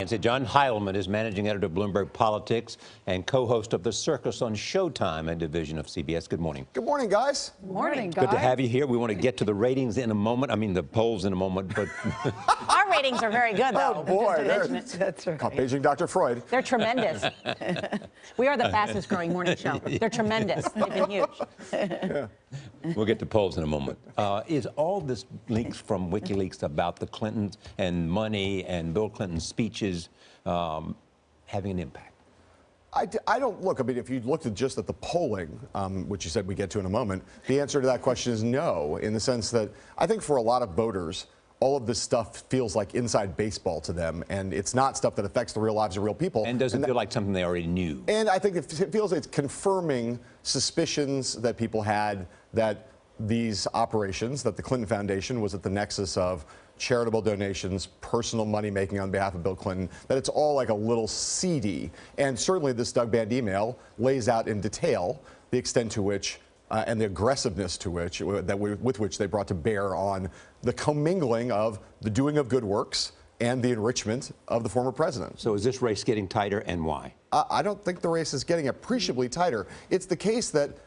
That's it. John Heilemann is managing editor of Bloomberg Politics and co-host of The Circus on Showtime, a division of CBS. Good morning. Good morning, guys. Morning, guys. Good to have you here. We want to get to the ratings in a moment. I mean, the polls in a moment, but Our ratings are very good, though. Oh, boy. That's right. Paging Dr. Freud. They're tremendous. We are the fastest growing morning show. They're tremendous. They've been huge. Yeah. we'll get to polls in a moment. Is all this leaks from WikiLeaks about the Clintons and money and Bill Clinton's speeches having an impact? I don't look. I mean, if you looked at the polling, which you said we get to in a moment, the answer to that question is no, in the sense that I think for a lot of voters, all of this stuff feels like inside baseball to them, and it's not stuff that affects the real lives of real people. And doesn't feel like something they already knew. And I think it feels it's confirming suspicions that people had that these operations, that the Clinton Foundation was at the nexus of charitable donations, personal money making on behalf of Bill Clinton, that it's all like a little seedy. And certainly this Doug Band email lays out in detail the extent to which and the aggressiveness to which, with which they brought to bear on the commingling of the doing of good works and the enrichment of the former president. So is this race getting tighter, and why? I don't think the race is getting appreciably tighter. It's the case that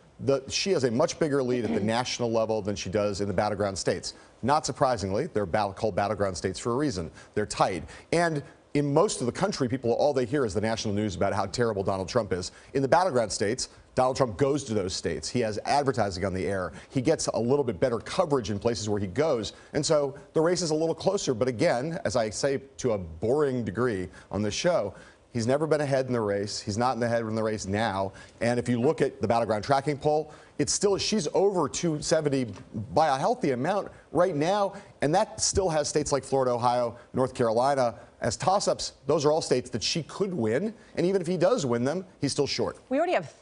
she has a much bigger lead at the national level than she does in the battleground states. Not surprisingly, they're called battleground states for a reason. They're tight. And in most of the country, all they hear is the national news about how terrible Donald Trump is. In the battleground states, Donald Trump goes to those states. He has advertising on the air. He gets a little bit better coverage in places where he goes. And so the race is a little closer. But again, as I say to a boring degree on this show, he's never been ahead in the race. He's not in the head in the race now. And if you look at the battleground tracking poll, it's still, she's over 270 by a healthy amount right now. And that still has states like Florida, Ohio, North Carolina as toss-ups. Those are all states that she could win. And even if he does win them, he's still short. We already have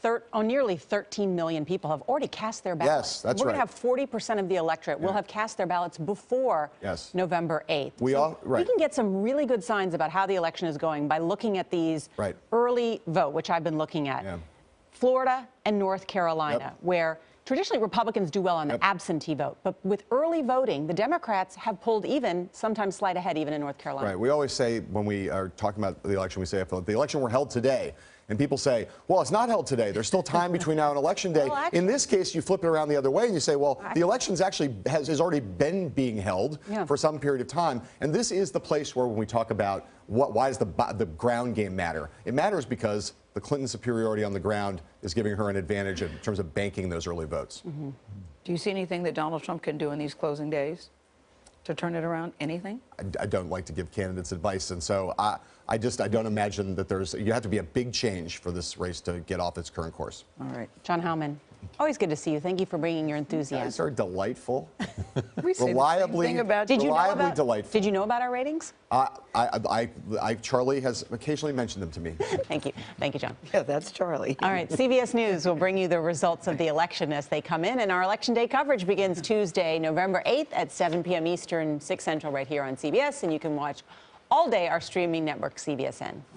nearly 13 million people have already cast their ballots. Yes, that's We're right. going to have 40% of the electorate will have cast their ballots before November 8th. We can get some really good signs about how the election is going by looking at these early vote, which I've been looking at. Florida and North Carolina, where traditionally Republicans do well on the absentee vote. But with early voting, the Democrats have pulled even, sometimes slight ahead even in North Carolina. Right. We always say when we are talking about the election, we say if the election were held today, and people say, well, it's not held today. There's still time between now and Election Day. Well, actually, in this case, you flip it around the other way and you say, well, the election's actually has already been being held for some period of time. And this is the place where when we talk about why does the ground game matter? It matters because the Clinton superiority on the ground is giving her an advantage in terms of banking those early votes. Do you see anything that Donald Trump can do in these closing days to turn it around? Anything? I don't like to give candidates advice, and so I don't imagine that you have to be a big change for this race to get off its current course. All right. John Heilemann, always good to see you. Thank you for bringing your enthusiasm. You guys are delightful. Reliably delightful. Did you know about our ratings? Charlie has occasionally mentioned them to me. Thank you. Thank you, John. Yeah, that's Charlie. All right, CBS News will bring you the results of the election as they come in, and our Election Day coverage begins Tuesday, November 8th at 7 p.m. Eastern, 6 Central right here on CBS, and you can watch all day our streaming network, CBSN.